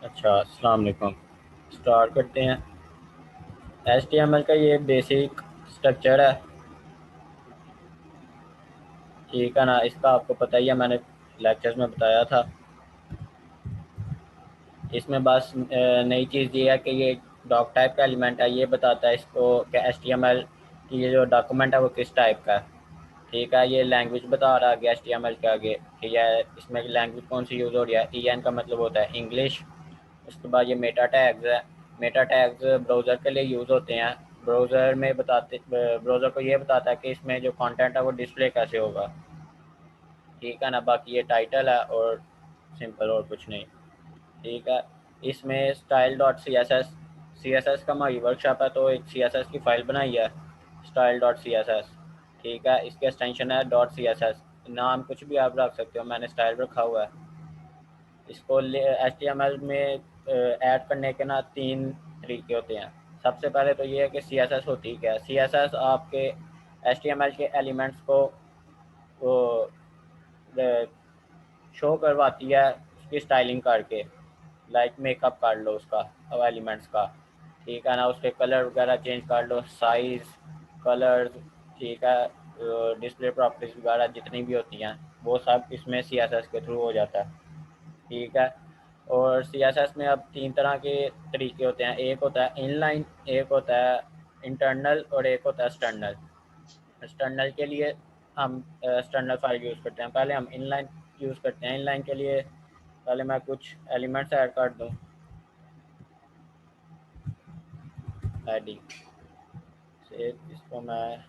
अच्छा, अस्सलाम वालेकुम। स्टार्ट करते हैं। HTML का ये बेसिक स्ट्रक्चर है, ठीक है ना। इसका आपको पता ही है, मैंने लेक्चर्स में बताया था। इसमें बस नई चीज़ ये है कि ये डॉक टाइप का एलिमेंट है। ये बताता है इसको कि HTML की ये जो डॉक्यूमेंट है वो किस टाइप का है, ठीक है। ये लैंग्वेज बता रहा है HTML के आगे कि यह इसमें लैंग्वेज कौन सी यूज़ हो रही है। EN का मतलब होता है इंग्लिश। उसके बाद ये मेटा टैग्स है। मेटा टैग्स ब्राउज़र के लिए यूज़ होते हैं। ब्राउज़र को ये बताता है कि इसमें जो कंटेंट है वो डिस्प्ले कैसे होगा, ठीक है ना। बाकी ये टाइटल है और सिंपल, और कुछ नहीं, ठीक है। इसमें style dot C S S का हमारी वर्कशॉप है, तो एक CSS की फ़ाइल बनाई है, style dot C S S, ठीक है। इसके एक्सटेंशन है डॉट CSS। नाम कुछ भी आप रख सकते हो, मैंने स्टाइल रखा हुआ है। इसको HTML में ऐड करने के ना तीन तरीके होते हैं। सबसे पहले तो ये है कि CSS होती क्या है। CSS आपके HTML के एलिमेंट्स को वो शो करवाती है उसकी स्टाइलिंग करके। लाइक मेकअप कर लो उसका, अब एलिमेंट्स का, ठीक है ना। उसके कलर वगैरह चेंज कर लो, साइज़, कलर्स, ठीक है। डिस्प्ले प्रॉपर्टीज वगैरह जितनी भी होती हैं वो सब इसमें CSS के थ्रू हो जाता है, ठीक है। और CSS में अब तीन तरह के तरीके होते हैं। एक होता है इनलाइन, एक होता है इंटरनल और एक होता है एक्सटर्नल। एक्सटर्नल के लिए हम एक्सटर्नल फाइल यूज़ करते हैं। पहले हम इनलाइन यूज़ करते हैं। इनलाइन के लिए पहले मैं कुछ एलिमेंट्स ऐड कर दूँ। हेडिंग से इसको मैं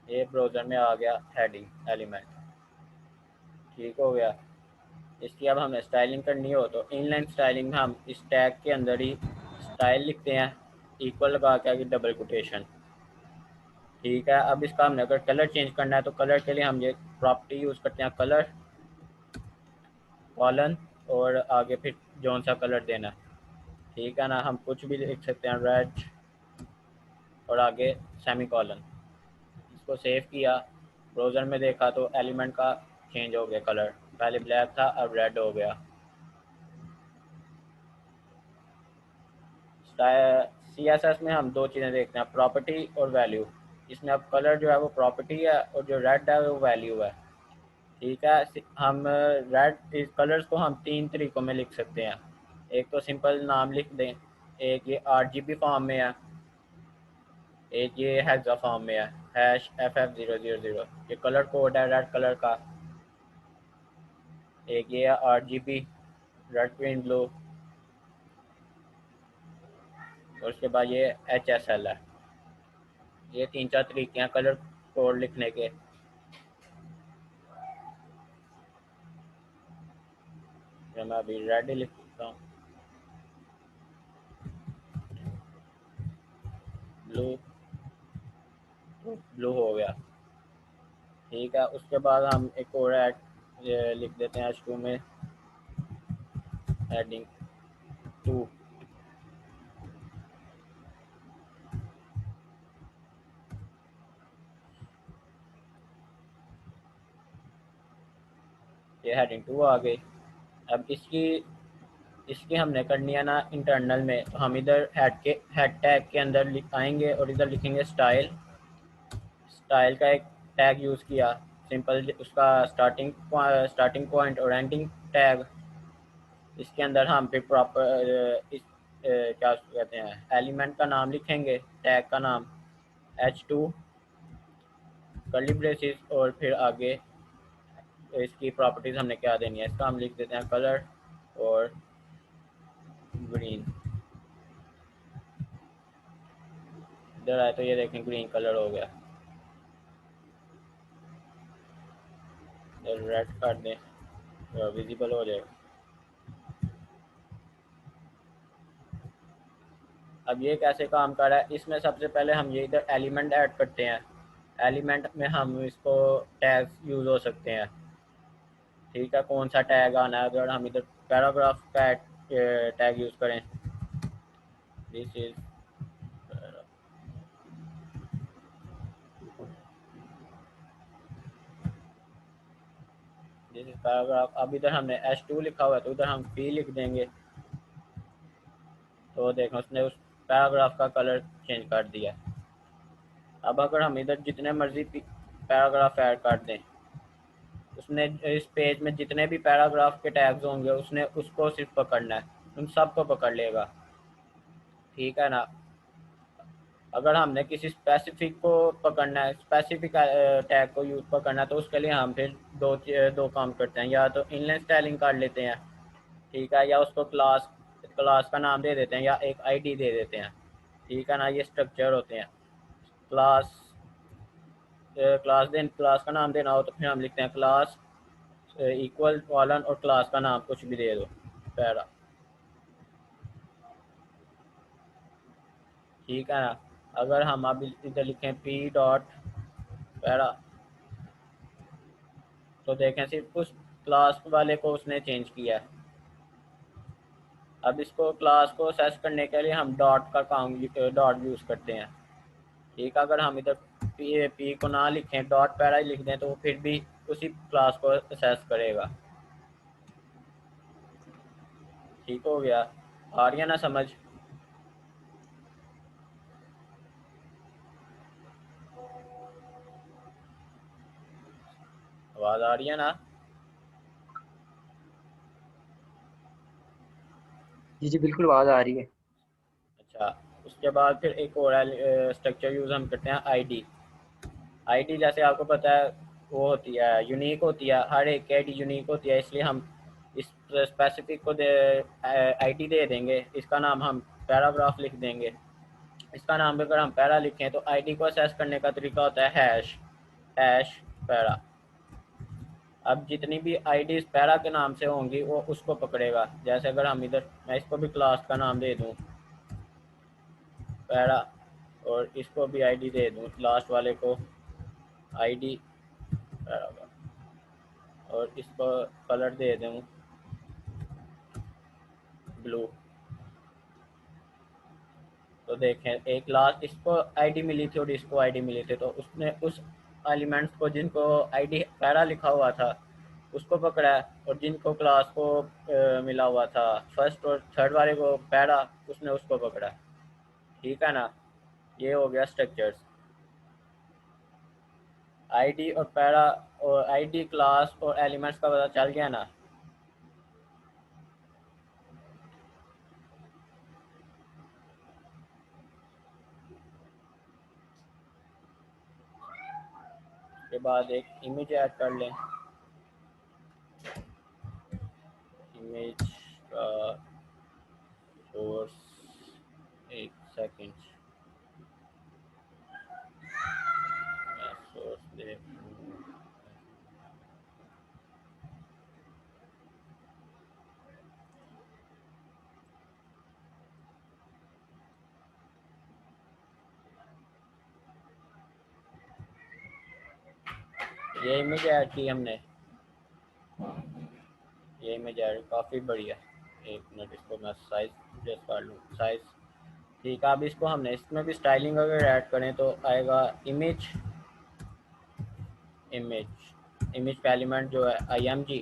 ये ब्राउज़र में आ गया हेडिंग एलिमेंट, ठीक हो गया। इसकी अब हमें स्टाइलिंग करनी हो तो इनलाइन स्टाइलिंग में हम इस टैग के अंदर ही स्टाइल लिखते हैं, इक्वल लगा के आगे डबल कोटेशन, ठीक है। अब इसका हमने अगर कलर चेंज करना है तो कलर के लिए हम ये प्रॉपर्टी यूज़ करते हैं, कलर कॉलन, और आगे फिर जौन सा कलर देना है, ठीक है ना। हम कुछ भी लिख सकते हैं, रेड, और आगे सेमी कॉलन। इसको सेव किया, ब्राउज़र में देखा तो एलिमेंट का चेंज हो गया कलर। पहले ब्लैक था, अब रेड हो गया। CSS में हम दो चीज़ें देखते हैं, प्रॉपर्टी और वैल्यू। इसमें अब कलर जो है वो प्रॉपर्टी है और जो रेड है वो वैल्यू है, ठीक है। हम रेड इस कलर्स को हम तीन तरीक़ों में लिख सकते हैं। एक तो सिंपल नाम लिख दें, एक ये RGB फॉर्म में है, एक ये हेक्सा फॉर्म में है, #FF000। ये कलर कोड है रेड कलर का। एक ये है RGB, रेड ग्रीन ब्लू, और उसके बाद ये HSL है। ये तीन चार तरीके हैं कलर कोड लिखने के। मैं अभी रेड ही लिखता हूँ, ब्लू, तो ब्लू हो गया। ठीक है, उसके बाद हम एक और ऐड लिख देते हैं H2 में, हेडिंग 2। ये हेडिंग 2 आ गई। अब इसकी इसकी हमने करनी है ना इंटरनल में, तो हम इधर हेड टैग के अंदर आएंगे और इधर लिखेंगे स्टाइल। स्टाइल का एक टैग यूज़ किया, सिंपल उसका स्टार्टिंग पॉइंट और एंडिंग टैग। इसके अंदर हम फिर प्रॉपर क्या कहते हैं, एलिमेंट का नाम लिखेंगे, टैग का नाम H2 कर्ली ब्रेसिस, और फिर आगे इसकी प्रॉपर्टीज़ हमने क्या देनी है, इसका हम लिख देते हैं कलर और ग्रीन। इधर आए तो ये देखें ग्रीन कलर हो गया। रेड कर दें तो विजिबल हो जाएगा। अब ये कैसे काम कर रहा है, इसमें सबसे पहले हम ये इधर एलिमेंट ऐड करते हैं। एलिमेंट में हम इसको टैग्स यूज़ हो सकते हैं। ठीक है, कौन सा टैग आना है, अगर हम इधर पैराग्राफ का टैग यूज़ करें, दिस इज पैराग्राफ। अब इधर हमने H2 लिखा हुआ है तो इधर हम P लिख देंगे। तो देखो उसने उस पैराग्राफ का कलर चेंज कर दिया। अब अगर हम इधर जितने मर्जी पैराग्राफ ऐड कर दें, उसने इस पेज में जितने भी पैराग्राफ के टैग्स होंगे उसने उसको सिर्फ पकड़ना है, उन सबको पकड़ लेगा। ठीक है ना। अगर हमने किसी स्पेसिफिक को पकड़ना है, स्पेसिफिक टैग को यूज पकड़ना है, तो उसके लिए हम फिर दो काम करते हैं, या तो इनलाइन स्टाइलिंग कर लेते हैं। ठीक है, या उसको क्लास क्लास का नाम दे देते हैं या एक आईडी दे देते हैं। ठीक है ना, ये स्ट्रक्चर होते हैं। क्लास क्लास का नाम देना हो तो फिर हम लिखते हैं क्लास इक्वल कॉलन और क्लास का नाम कुछ भी दे दो, पैरा। ठीक है ना। अगर हम अब इधर लिखें पी डॉट पैरा, तो देखें सिर्फ उस क्लास वाले को उसने चेंज किया है। अब इसको क्लास को असेस करने के लिए हम डॉट का काम डॉट यूज़ करते हैं। ठीक है, अगर हम इधर पी को ना लिखें, डॉट पैरा ही लिख दें, तो वो फिर भी उसी क्लास को असेस करेगा। ठीक हो गया, आ रही है ना समझ? आवाज़ आ रही है ना? जी जी बिल्कुल आवाज़ आ रही है। अच्छा, उसके बाद फिर एक और स्ट्रक्चर यूज़ हम करते हैं, आईडी। आईडी जैसे आपको पता है वो होती है, यूनिक होती है, हर एक की आईडी यूनिक होती है, इसलिए हम इस स्पेसिफिक को आईडी दे देंगे। इसका नाम हम पैराग्राफ लिख देंगे। इसका नाम अगर हम पैरा लिखें तो आईडी को असेस करने का तरीका होता है हैश, हैश पैरा। अब जितनी भी आईडीज पैरा के नाम से होंगी वो उसको पकड़ेगा। जैसे अगर हम इधर, मैं इसको भी क्लास का नाम दे दूं पैरा, और इसको भी आईडी दे दूं, लास्ट वाले को आईडी पैरा, और इसको कलर दे दूं ब्लू। तो देखें, एक लास्ट इसको आईडी मिली थी और इसको आईडी मिली थी, तो उसने उस एलिमेंट्स को जिनको आईडी पैरा लिखा हुआ था उसको पकड़ा है, और जिनको क्लास को मिला हुआ था फर्स्ट और थर्ड वाले को पैरा, उसने उसको पकड़ा। ठीक है ना, ये हो गया स्ट्रक्चर्स। आईडी और पैरा और आईडी क्लास और एलिमेंट्स का पता चल गया ना। उसके बाद एक इमेज ऐड कर लें, इमेज का सोर्स, एक सेकंड, मैं सोर्स दे। ये इमेज ऐड की हमने, ये इमेज ऐड काफ़ी बढ़िया। एक मिनट, इसको मैं साइज एडजस्ट कर लूँ, साइज ठीक है। अब इसको हमने इसमें भी स्टाइलिंग अगर ऐड करें तो आएगा इमेज, इमेज का एलिमेंट जो है IMG।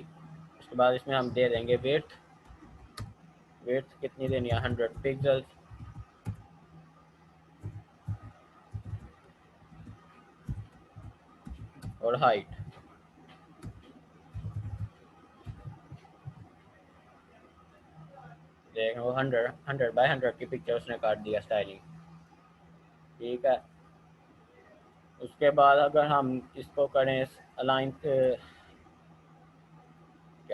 उसके बाद इसमें हम दे देंगे विड्थ, विड्थ कितनी देनी है, 100 पिक्सल्स। और हाइट देखें, वो 100 बाय 100 की पिक्चर उसने काट दिया स्टाइलिंग, ठीक है। उसके बाद अगर हम इसको करें अलाइन, क्या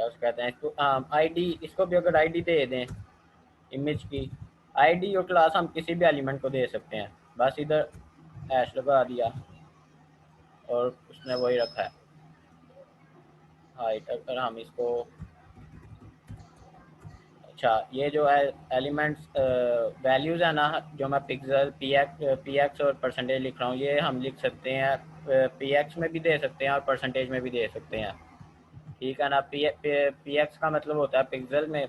उसको कहते हैं इसको, ID, इसको भी अगर ID दे दें इमेज की, ID और क्लास हम किसी भी एलिमेंट को दे सकते हैं। बस इधर हैश लगा दिया और उसने वही रखा है हाइट। अगर हम इसको, अच्छा ये जो है एलिमेंट्स वैल्यूज़ है ना, जो मैं पिक्सल पी एक्स और परसेंटेज लिख रहा हूँ, ये हम लिख सकते हैं PX में भी दे सकते हैं और परसेंटेज में भी दे सकते हैं, ठीक है ना। पी एक्स का मतलब होता है पिक्सल में,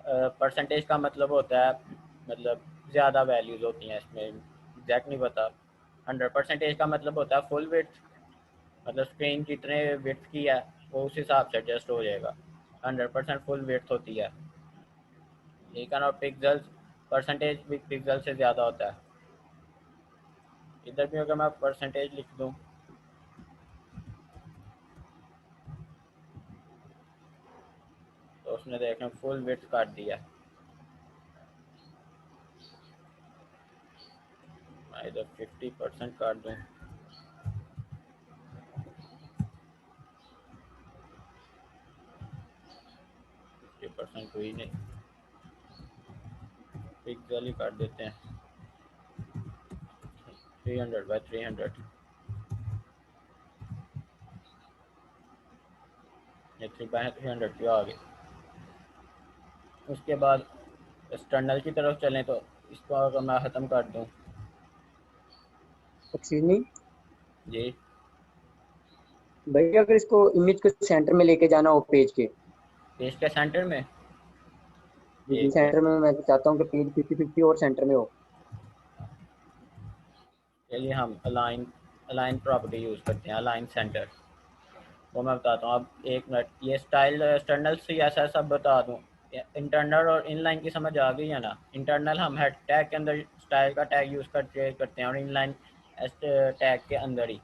परसेंटेज का मतलब होता है, मतलब ज़्यादा वैल्यूज़ होती हैं इसमें, एग्जैक्ट नहीं पता। 100% का मतलब होता है फुल विड्थ, मतलब स्क्रीन जितने विड्थ की है वो उस हिसाब से एडजस्ट हो जाएगा। 100% फुल विड्थ होती है, ठीक है ना। और पिक्सल्स, परसेंटेज भी पिक्सल से ज़्यादा होता है। इधर भी अगर मैं परसेंटेज लिख दूँ तो उसने देखें फुल विड्थ काट दिया। मैं इधर 50% काट दूँ, 50% हुई नहीं, पिक्सल ही काट देते हैं, 300 बाय 300, ये 3 बाय 300 की आ गई। उसके बाद एक्सटर्नल की तरफ चलें तो इसको अगर मैं ख़त्म कर दूँ, एक्सक्यूज मी जी भाई, अगर इसको इमेज को सेंटर में लेके जाना हो पेज के, पेज के सेंटर में, जी एक मिनट, सेंटर में मैं चाहता हूँ कि पेज 50-50 और सेंटर में हो। चलिए हम अलाइन, अलाइन प्रॉपर्टी यूज़ करते हैं, अलाइन सेंटर। वो मैं बताता हूँ, अब एक मिनट, ये स्टाइल एक्सटर्नल से ऐसा सब बता दूँ। इंटरनल और इनलाइन की समझ आ गई है ना। इंटरनल हम हेड टैग के अंदर स्टाइल का टैग यूज़ करते हैं, और इनलाइन टैग के अंदर ही।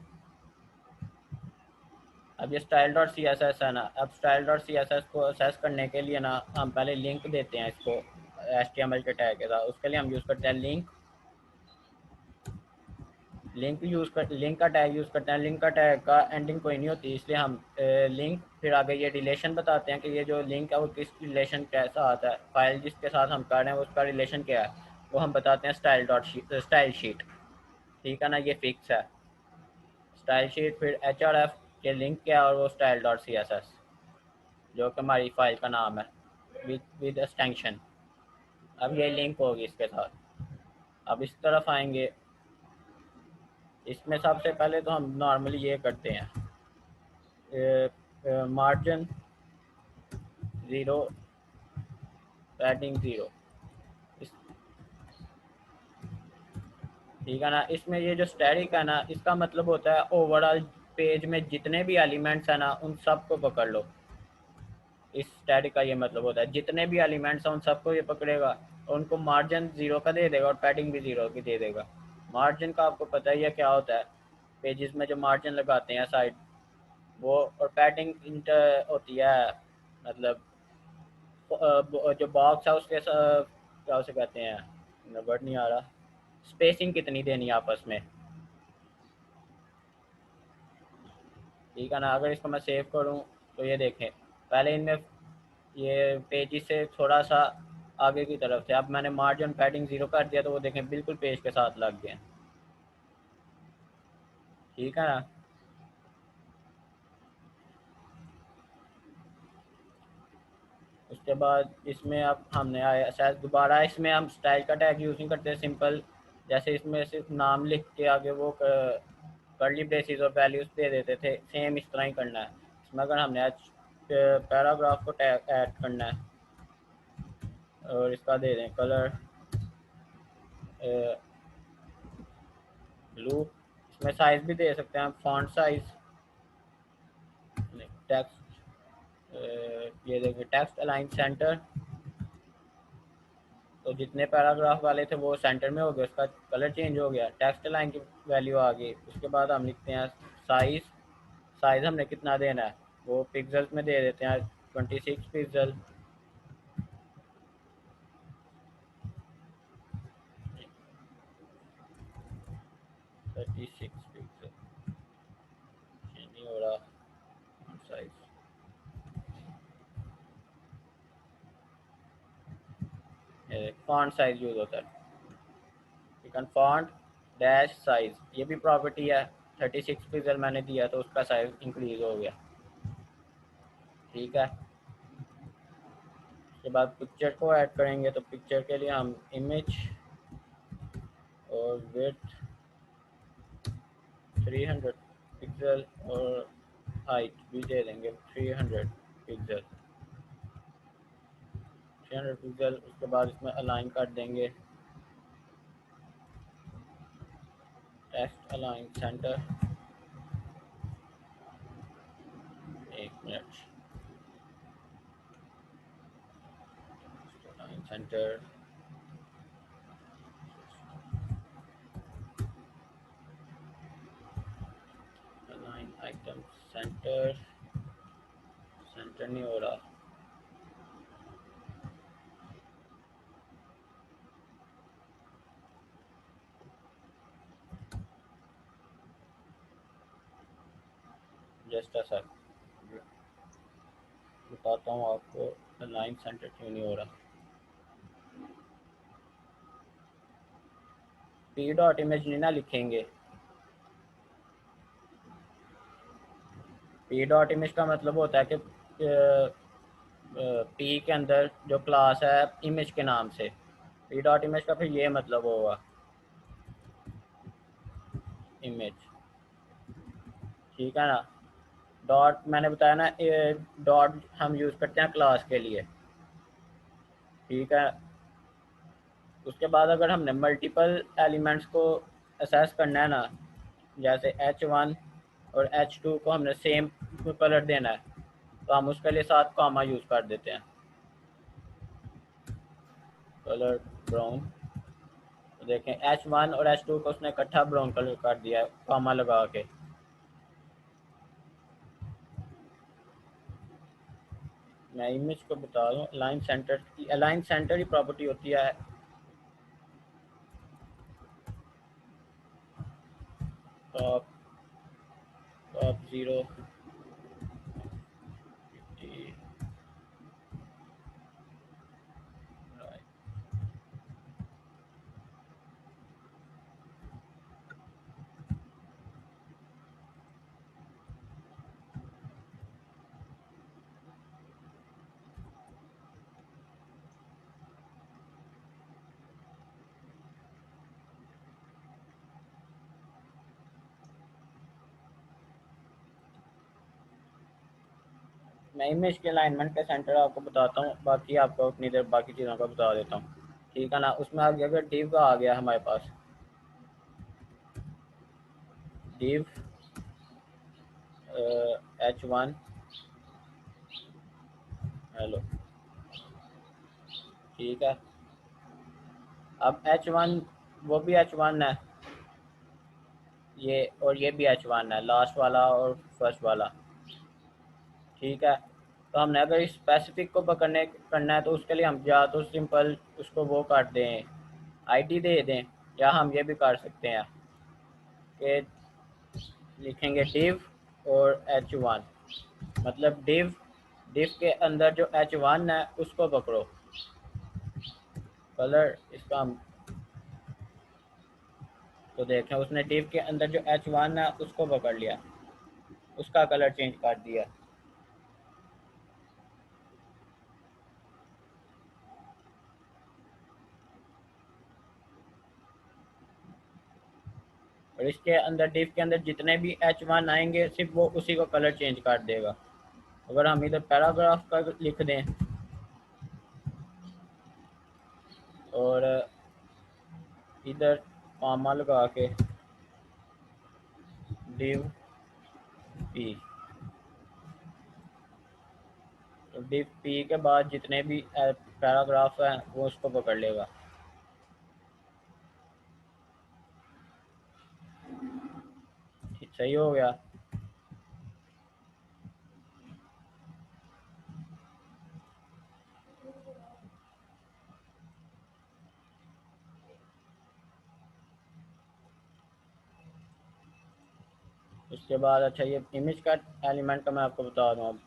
अब ये style dot C S S है ना, अब style dot C S S को एक्सेस करने के लिए ना हम पहले लिंक देते हैं इसको एच टी एम एल के टैग के साथ। उसके लिए हम यूज़ करते हैं लिंक, लिंक का टैग यूज़ करते हैं। लिंक का टैग का एंडिंग कोई नहीं होती, इसलिए हम लिंक, फिर आगे ये रिलेशन बताते हैं कि ये जो लिंक है वो किस रिलेशन कैसा आता है, फाइल जिसके साथ हम कर रहे हैं उसका रिलेशन क्या है, वो हम बताते हैं स्टाइल शीट, ठीक है ना। ये फिक्स है स्टाइल शीट। फिर HRF के लिंक क्या है, और वो style dot C S S, जो कि हमारी फाइल का नाम है, विद एक्सटेंशन। अब ये लिंक होगी इसके साथ। अब इस तरफ आएंगे, इसमें सबसे पहले तो हम नॉर्मली ये करते हैं, मार्जिन ज़ीरो, पैडिंग ज़ीरो, इस, ठीक है ना। इसमें ये जो स्टैटिक है ना, इसका मतलब होता है ओवरऑल पेज में जितने भी एलिमेंट्स हैं ना उन सबको पकड़ लो। इस स्टैटिक का ये मतलब होता है जितने भी एलिमेंट्स हैं उन सबको ये पकड़ेगा, और उनको मार्जिन ज़ीरो का दे देगा और पैडिंग भी ज़ीरो की दे देगा। मार्जिन का आपको पता ही है क्या होता है, पेजेस में जो मार्जिन लगाते हैं साइड वो, और पैडिंग इंटर होती है, मतलब जो बॉक्स है उसके क्या उसे कहते हैं, वर्ड नहीं आ रहा, स्पेसिंग कितनी देनी है आपस में, ठीक है ना। अगर इसको मैं सेव करूँ तो ये देखें, पहले इनमें ये पेज से थोड़ा सा आगे की तरफ थे, अब मैंने मार्जिन पैडिंग ज़ीरो कर दिया तो वो देखें बिल्कुल पेज के साथ लग गए, ठीक है ना। उसके बाद इसमें अब हमने आया शायद दोबारा, इसमें हम स्टाइल का टैग यूज़ नहीं करते, सिंपल जैसे इसमें सिर्फ नाम लिख के आगे वो कर्ली ब्रेसेस और वैल्यूज दे देते थे, सेम इस तरह ही करना है। इसमें अगर हमने आज पैराग्राफ को ऐड करना है और इसका दे दें कलर ब्लू, इसमें साइज भी दे सकते हैं, फॉन्ट साइज, टेक्स्ट, ये देखिए टेक्स्ट अलाइन सेंटर, तो जितने पैराग्राफ वाले थे वो सेंटर में हो गए, उसका कलर चेंज हो गया, टेक्स्ट लाइन की वैल्यू आ गई। उसके बाद हम लिखते हैं साइज, साइज हमने कितना देना है वो पिक्सल्स में दे देते हैं 26 पिक्सल। 36 पिक्सल नहीं हो रहा साइज, फॉन्ट साइज यूज होता है, ठीक है, फॉन्ट डैश साइज, ये भी प्रॉपर्टी है। 36 पिक्सल मैंने दिया तो उसका साइज इंक्रीज हो गया, ठीक है। उसके बाद पिक्चर को ऐड करेंगे, तो पिक्चर के लिए हम इमेज और विड्थ 300 पिक्सल और हाइट भी दे देंगे 300 पिक्सल, 300 पिक्सल। उसके बाद इसमें अलाइन कर देंगे टेक्स्ट अलाइन सेंटर, एक minute, align centre, align item centre, centre नहीं हो रहा, जस्ट अ सर बताता हूँ आपको अलाइन सेंटर क्यों नहीं हो रहा। पी डॉट इमेज नहीं ना लिखेंगे, पी डॉट इमेज का मतलब होता है कि पी के अंदर जो क्लास है इमेज के नाम से, पी डॉट इमेज का फिर ये मतलब होगा इमेज, ठीक है ना। डॉट मैंने बताया ना, डॉट हम यूज़ करते हैं क्लास के लिए, ठीक है। उसके बाद अगर हमने मल्टीपल एलिमेंट्स को असेस करना है ना, जैसे H1 और H2 को हमने सेम कलर देना है, तो हम उसके लिए साथ कॉमा यूज़ कर देते हैं, कलर ब्राउन, तो देखें H1 और H2 को उसने इकट्ठा ब्राउन कलर कर दिया है कॉमा लगा के। मैं इमेज को बता दूँ, अलाइन सेंटर की, अलाइन सेंटर ही प्रॉपर्टी होती है टॉप, टॉप 0 50 राइट। मैं इमेज के अलाइनमेंट के सेंटर आपको बताता हूँ, बाकी आपको अपनी देर बाकी चीज़ों का बता देता हूँ, ठीक है ना। उसमें आगे अगर डिव का आ गया हमारे पास, डिव H1, हेलो, ठीक है। अब H1 वो भी H1 है, ये और ये भी H1 है, लास्ट वाला और फर्स्ट वाला, ठीक है। तो हमने अगर इस स्पेसिफिक को पकड़ने करना है तो उसके लिए हम या तो सिंपल उसको वो कर दें, आईडी दे दें, या हम ये भी कर सकते हैं कि लिखेंगे div और H1, मतलब div के अंदर जो H1 है उसको पकड़ो, कलर इसका हम तो देखें उसने div के अंदर जो H1 है उसको पकड़ लिया, उसका कलर चेंज कर दिया। और इसके अंदर डिफ के अंदर जितने भी H1 आएंगे सिर्फ वो उसी को कलर चेंज कर देगा। अगर हम इधर पैराग्राफ का लिख दें और इधर कॉमा लगा के div p, तो div p के बाद जितने भी पैराग्राफ हैं वो उसको पकड़ लेगा। सही हो गया। उसके बाद अच्छा ये इमेज का एलिमेंट का मैं आपको बता दूँ। अब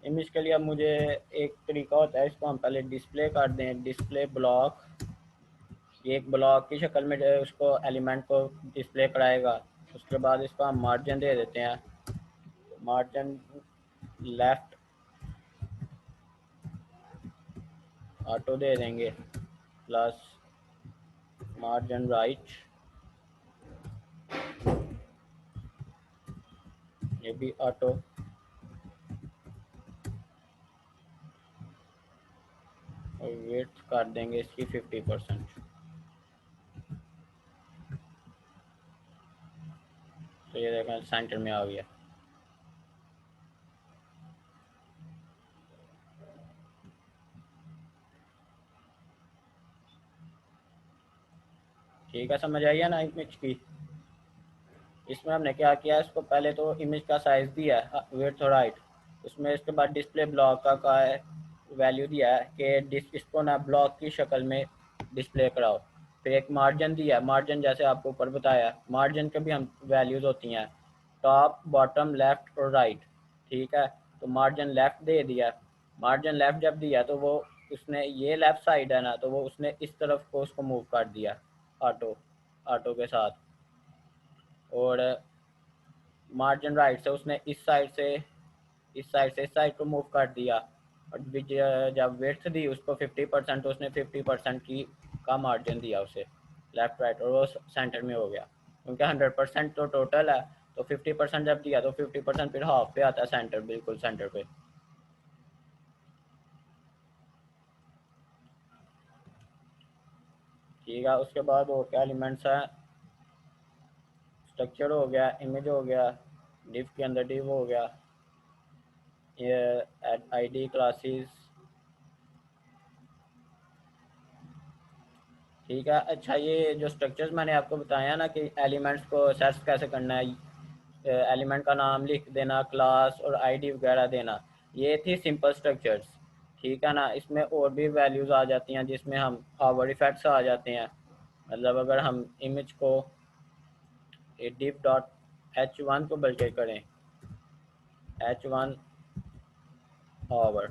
इमेज के लिए अब मुझे एक तरीका होता है, इसको हम पहले डिस्प्ले कर दें, डिस्प्ले ब्लॉक। ये एक ब्लॉक की शक्ल में जो है उसको एलिमेंट को डिस्प्ले कराएगा। उसके बाद इसको हम मार्जिन दे देते हैं, मार्जिन लेफ्ट ऑटो दे देंगे प्लस मार्जिन राइट, ये भी ऑटो। और विड्थ कर देंगे इसकी 50%। तो ये देखें सेंटर में आ गया। ठीक है, समझ आई है ना इमेज की। इसमें हमने क्या किया, इसको पहले तो इमेज का साइज़ दिया है विड्थ और हाइट, उसमें इसके बाद डिस्प्ले ब्लॉक का है वैल्यू दिया है कि इसको ना ब्लॉक की शक्ल में डिस्प्ले कराओ। फिर एक मार्जिन दिया है, मार्जिन जैसे आपको ऊपर बताया, मार्जिन के भी हम वैल्यूज़ होती हैं टॉप बॉटम लेफ़्ट और राइट। ठीक है, तो मार्जिन लेफ़्ट दे दिया। मार्जिन लेफ़्ट जब दिया तो वो उसने ये लेफ़्ट साइड है ना, तो वो उसने इस तरफ को उसको मूव कर दिया ऑटो ऑटो के साथ। और मार्जिन राइट से उसने इस साइड को मूव कर दिया। और जब विड्थ दी उसको 50%, तो उसने 50% की का मार्जिन दिया उसे लेफ्ट राइट, और वो सेंटर में हो गया। क्योंकि 100% तो टोटल है, तो 50% जब दिया तो 50% फिर हाफ पे आता है, सेंटर बिल्कुल सेंटर पे। ठीक है, उसके बाद और क्या एलिमेंट्स हैं, स्ट्रक्चर हो गया, इमेज हो गया, डिव के अंदर डिव हो गया, ये आईडी क्लासेस। ठीक है, अच्छा ये जो स्ट्रक्चर्स मैंने आपको बताया ना कि एलिमेंट्स को असेस कैसे करना है, एलिमेंट का नाम लिख देना, क्लास और आईडी वगैरह देना, ये थी सिंपल स्ट्रक्चर्स। ठीक है ना, इसमें और भी वैल्यूज़ आ जाती हैं जिसमें हम हावर इफेक्ट्स आ जाते हैं। मतलब अगर हम इमेज को डिव डॉट H1 को बल्कि करें H1 हावर,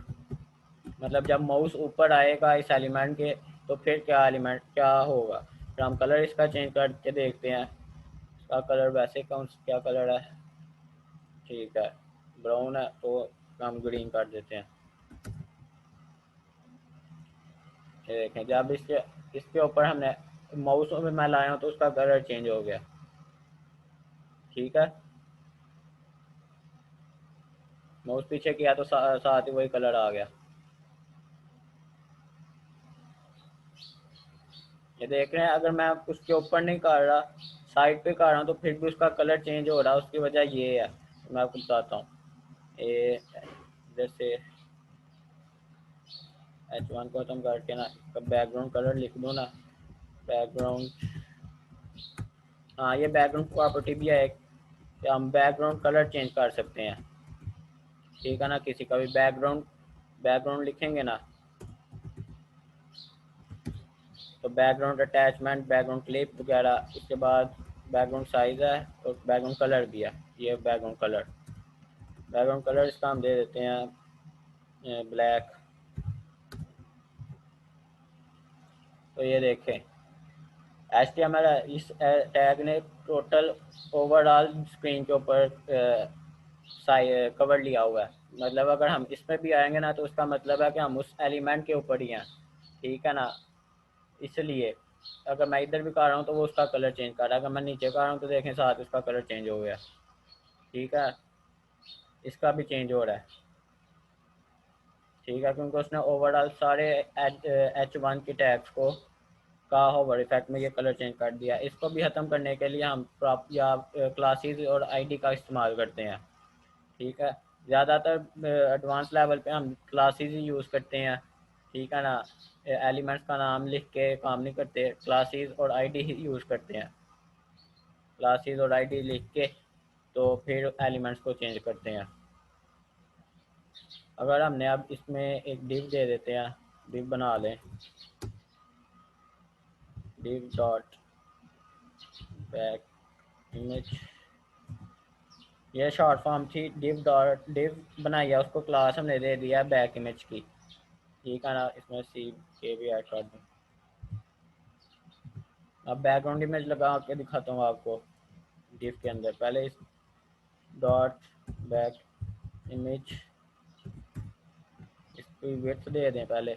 मतलब जब माउस ऊपर आएगा इस एलिमेंट के तो फिर क्या एलिमेंट क्या होगा। फिर हम कलर इसका चेंज करके देखते हैं, इसका कलर वैसे कौन क्या कलर है, ठीक है ब्राउन है तो हम ग्रीन कर देते हैं। ये देखें जब इसके ऊपर हमने माउस में मैं लाया हूँ तो उसका कलर चेंज हो गया। ठीक है, माउस पीछे किया तो साथ ही वही कलर आ गया। ये देख रहे हैं, अगर मैं उसके ऊपर नहीं कर रहा, साइड पे कर रहा हूँ, तो फिर भी उसका कलर चेंज हो रहा है। उसकी वजह ये है, मैं आपको बताता हूँ। ये जैसे H1 को खत्म करके ना इसका बैकग्राउंड कलर लिख दो ना, बैकग्राउंड, हाँ ये बैकग्राउंड प्रॉपर्टी भी है कि हम बैकग्राउंड कलर चेंज कर सकते हैं। ठीक है ना, किसी का भी बैकग्राउंड बैकग्राउंड लिखेंगे ना, तो बैकग्राउंड अटैचमेंट, बैकग्राउंड क्लिप वगैरह, उसके बाद बैकग्राउंड साइज़ है और बैकग्राउंड कलर भी है। ये बैकग्राउंड कलर इसका हम दे देते हैं ब्लैक। तो ये देखें एच टी एम एल इस टैग ने टोटल ओवरऑल स्क्रीन के ऊपर कवर लिया हुआ है। मतलब अगर हम इसमें भी आएंगे ना तो उसका मतलब है कि हम उस एलिमेंट के ऊपर ही हैं। ठीक है ना, इसलिए अगर मैं इधर भी कर रहा हूँ तो वो उसका कलर चेंज कर रहा है, अगर मैं नीचे कर रहा हूँ तो देखें साथ उसका कलर चेंज हो गया। ठीक है, इसका भी चेंज हो रहा है। ठीक है, क्योंकि उसने ओवरऑल सारे H1 की टैग्स को का होवर इफेक्ट में ये कलर चेंज कर दिया। इसको भी ख़त्म करने के लिए हम प्रॉप या क्लासेस और आईडी का इस्तेमाल करते हैं। ठीक है, ज़्यादातर एडवांस लेवल पे हम क्लासेस ही यूज़ करते हैं। ठीक है ना, एलिमेंट्स का नाम लिख के काम नहीं करते, क्लासेस और आईडी ही यूज़ करते हैं। क्लासेस और आईडी लिख के तो फिर एलिमेंट्स को चेंज करते हैं। अगर हमने अब इसमें एक डिव दे देते हैं, डिव बना लें, डिव डॉट बैक इमेज, ये शॉर्ट फॉर्म थी। डिव डॉट डिव बनाई है, उसको क्लास हमने दे दिया बैक इमेज की। ठीक है ना, इसमें सी के भी ऐड कर दूँ। अब बैकग्राउंड इमेज लगा के दिखाता हूँ आपको डिव के अंदर। पहले इस डॉट बैक इमेज, इसकी विड्थ दे दें पहले,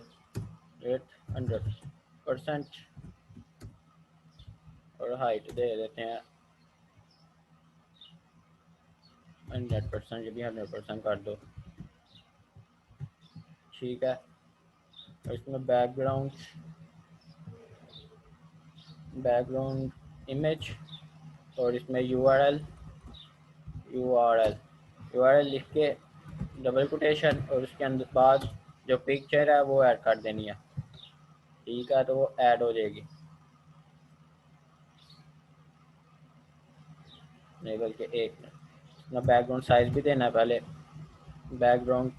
विड्थ 100% और हाइट दे देते हैं 100%, ये भी 100% कर दो। ठीक है, और इसमें बैकग्राउंड इमेज और इसमें यूआरएल लिख के डबल कोटेशन और उसके अंदर बाद जो पिक्चर है वो ऐड कर देनी है। ठीक है, तो वो ऐड हो जाएगी। नहीं बल्कि एक मिनट, अपना बैकग्राउंड साइज भी देना है पहले। बैकग्राउंड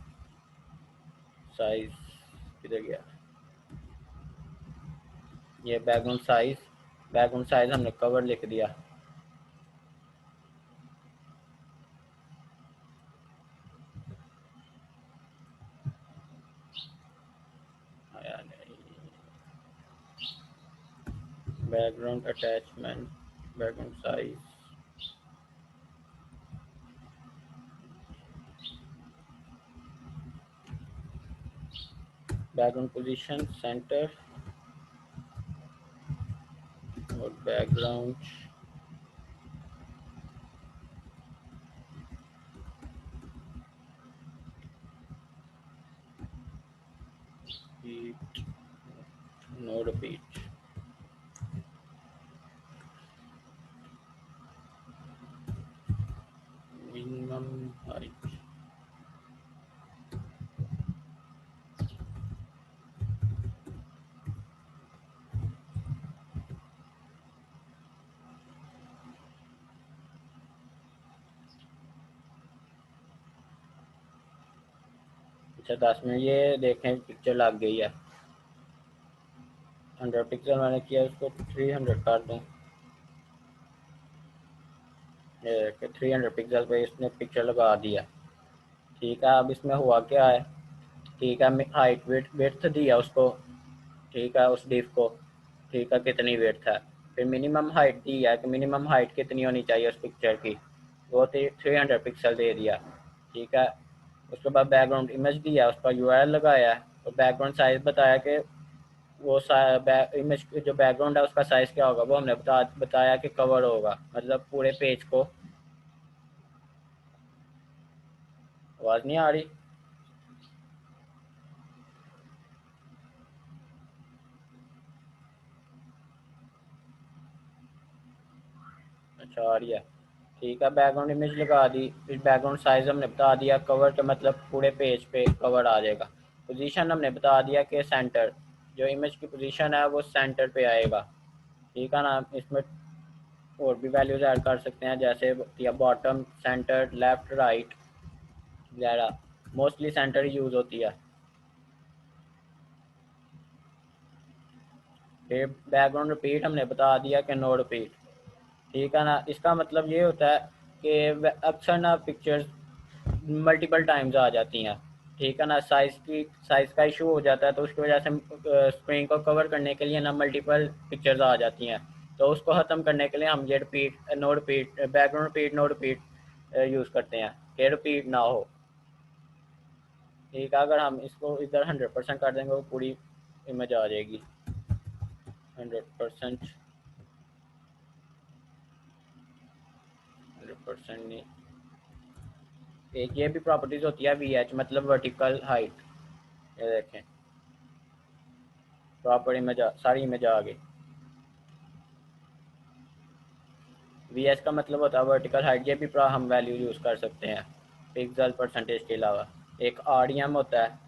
साइज किधर गया, ये बैकग्राउंड साइज हमने कवर लिख दिया। Background attachment, background size, background position centre और background repeat, no repeat, minimum height. अच्छा 10 मिनट, ये देखें पिक्चर लग गई है। 100 पिक्सल मैंने किया, उसको 300 कर दूँ। ये 300 पिक्सल पे इसने पिक्चर लगा दिया। ठीक है, अब इसमें हुआ क्या है। ठीक है, हाइट विड्थ दिया उसको। ठीक है, उस डिव को। ठीक है, कितनी विड्थ है। फिर मिनिमम हाइट दी है कि मिनिमम हाइट कितनी होनी चाहिए उस पिक्चर की, वो 300 पिक्सल दे दिया। ठीक है, उसके बाद बैकग्राउंड इमेज दिया, उसका यूआरएल लगाया और बैकग्राउंड साइज बताया कि वो इमेज जो बैकग्राउंड है उसका साइज क्या होगा, वो हमने बताया कि कवर होगा, मतलब पूरे पेज को। आवाज़ नहीं आ रही? अच्छा आ रही है। ठीक है, बैकग्राउंड इमेज लगा दी, फिर बैकग्राउंड साइज हमने बता दिया, कवर का मतलब पूरे पेज पे कवर आ जाएगा। पोजीशन हमने बता दिया कि सेंटर, जो इमेज की पोजीशन है वो सेंटर पे आएगा। ठीक है ना, इसमें और भी वैल्यूज ऐड कर सकते हैं, जैसे या बॉटम, सेंटर, लेफ्ट, राइट वगैरह। मोस्टली सेंटर यूज़ होती है। फिर बैकग्राउंड रिपीट हमने बता दिया कि नो रिपीट। ठीक है ना, इसका मतलब ये होता है कि अक्सर ना पिक्चर्स मल्टीपल टाइम्स आ जाती हैं। ठीक है ना, साइज़ का इशू हो जाता है, तो उसकी वजह से स्क्रीन को कवर करने के लिए ना मल्टीपल पिक्चर्स आ जाती हैं। तो उसको ख़त्म करने के लिए हम ये repeat background repeat no repeat use करते हैं कि रिपीट ना हो। ठीक है, अगर हम इसको इधर 100% कर देंगे वो पूरी इमेज आ जाएगी। 100%, 100% नहीं। एक ये भी प्रॉपर्टीज होती है वी एच, मतलब वर्टिकल हाइट। ये देखें, प्रॉपर इमेज सारी इमेज आ गई। वी एच का मतलब होता है वर्टिकल हाइट। ये भी हम वैल्यू यूज़ कर सकते हैं पिक्सल परसेंटेज के अलावा। एक आर डी एम होता है,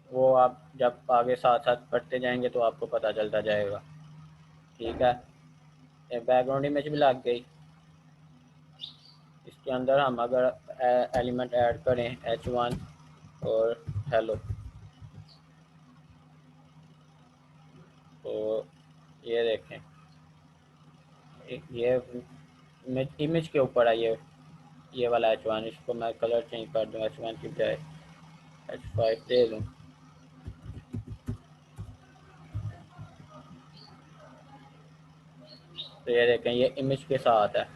वो आप जब आगे साथ साथ पढ़ते जाएंगे तो आपको पता चलता जाएगा। ठीक है, एक बैकग्राउंड इमेज भी लग गई। इसके अंदर हम अगर एलिमेंट ऐड करें H1 और हेलो, तो ये देखें, ये इमेज के ऊपर है ये वाला H1। इसको मैं कलर चेंज कर दूँ, H1 की बजाय H5 दे दूँ। तो ये देखें, ये इमेज के साथ है,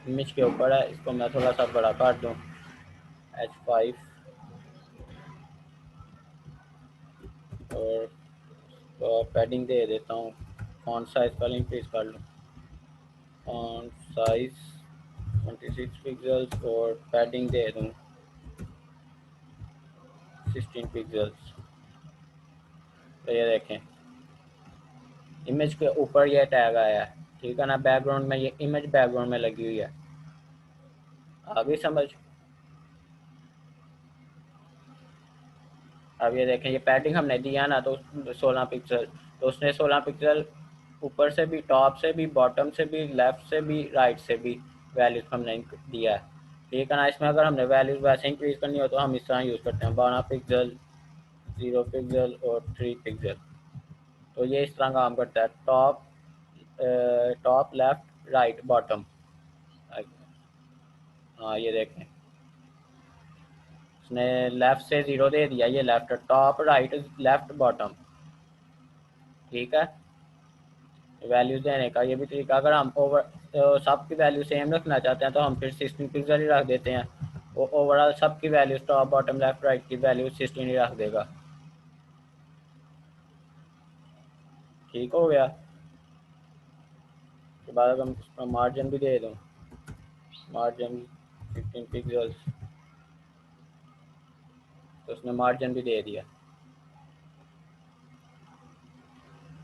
इमेज के ऊपर है। इसको मैं थोड़ा सा बड़ा कर दूँ, H5, और तो पैडिंग दे देता हूँ। फॉन्ट साइज का इंक्रीज कर लूँ, फॉन्ट साइज 26 पिक्सल्स, और पैडिंग दे दूँ 16 पिक्सल्स। तो ये देखें, इमेज के ऊपर ये टैग आया है। ठीक है ना, बैकग्राउंड में ये इमेज बैकग्राउंड में लगी हुई है। आगे समझ। अब ये देखें, ये पैडिंग हमने दिया ना, तो 16 पिक्सल, तो उसने 16 पिक्सल ऊपर से भी, टॉप से भी, बॉटम से भी, लेफ्ट से भी, राइट से भी वैल्यूज हमने दिया है। ठीक है ना, इसमें अगर हमने वैल्यूज वैसे इंक्रीज करनी हो तो हम इस तरह यूज़ करते हैं, 12 पिक्सल, 0 पिक्सल और 3 पिक्सल। तो ये इस तरह काम करता है, top, top, left, right, bottom. हाँ ये देखें, उसने लेफ्ट से 0 दे दिया, ये left, top, right, left, bottom. ठीक है, वैल्यूज देने का ये भी तरीका। अगर हम सब की वैल्यू सेम रखना चाहते हैं तो हम फिर 16 पिक्सल ही रख देते हैं। वो ओवरऑल सब की value, top, bottom, left, right की वैल्यू 16 ही रख देगा। ठीक हो गया। उसके बाद अगर हम इसका मार्जिन भी दे दूँ, मार्जिन 15 पिक्सल्स, तो उसने मार्जिन भी दे दिया।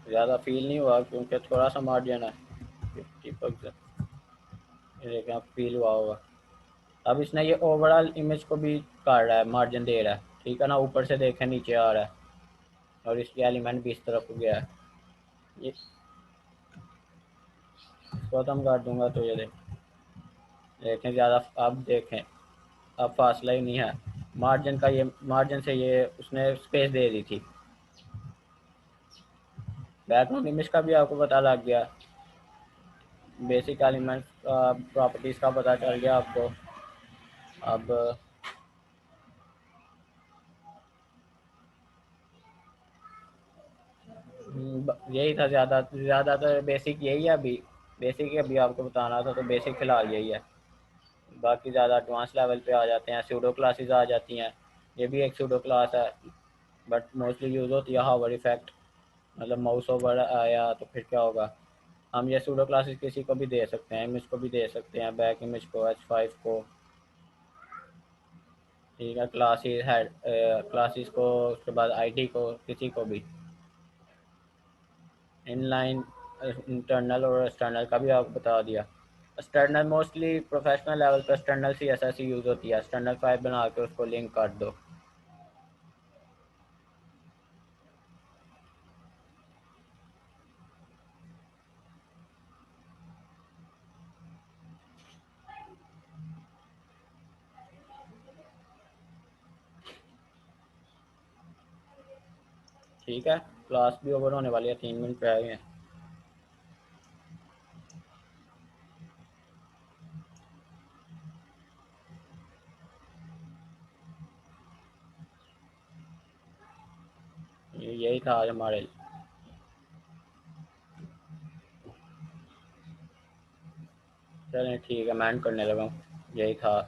ज़्यादा फील नहीं हुआ क्योंकि थोड़ा सा मार्जिन है, 50 पिक्सल। ये देखें, आप फील हुआ होगा। अब इसने ये ओवरऑल इमेज को भी काट रहा है, मार्जिन दे रहा है। ठीक है ना, ऊपर से देखें नीचे आ रहा है, और इसके एलिमेंट भी इस तरफ गया है। ये खत्म कर दूंगा तो ये देखें ज़्यादा, अब देखें, अब फासला ही नहीं है मार्जिन का। ये मार्जिन से ये उसने स्पेस दे दी थी। बैकग्राउंड इमेज का भी आपको पता लग गया, बेसिक एलिमेंट प्रॉपर्टीज़ का पता चल गया आपको। अब यही था, ज़्यादातर बेसिक यही है अभी। बेसिक ही अभी आपको बताना था, तो बेसिक फ़िलहाल यही है। बाकी ज़्यादा एडवांस लेवल पे आ जाते हैं, सूडो क्लासेस आ जाती हैं। ये भी एक सूडो क्लास है, बट मोस्टली यूज़ होती है हावर इफेक्ट। मतलब माउस ओवर आया तो फिर क्या होगा, हम ये सूडो क्लासेस किसी को भी दे सकते हैं, इमेज को भी दे सकते हैं, बैक इमेज को, H5 को। ठीक है, क्लासेस हेड, क्लासेस को, उसके बाद आईडी को, किसी को भी। इनलाइन, इंटरनल और एक्सटर्नल का भी आपको बता दिया। एक्सटर्नल मोस्टली प्रोफेशनल लेवल पर एक्सटर्नल CSS यूज़ होती है। एक्सटर्नल फाइल बना के उसको लिंक कर दो। ठीक है, क्लास भी ओवर होने वाली है, 3 मिनट रह गए हैं। यही था आज हमारे। चलें ठीक है, मैं एंड करने लगा हूँ, यही था।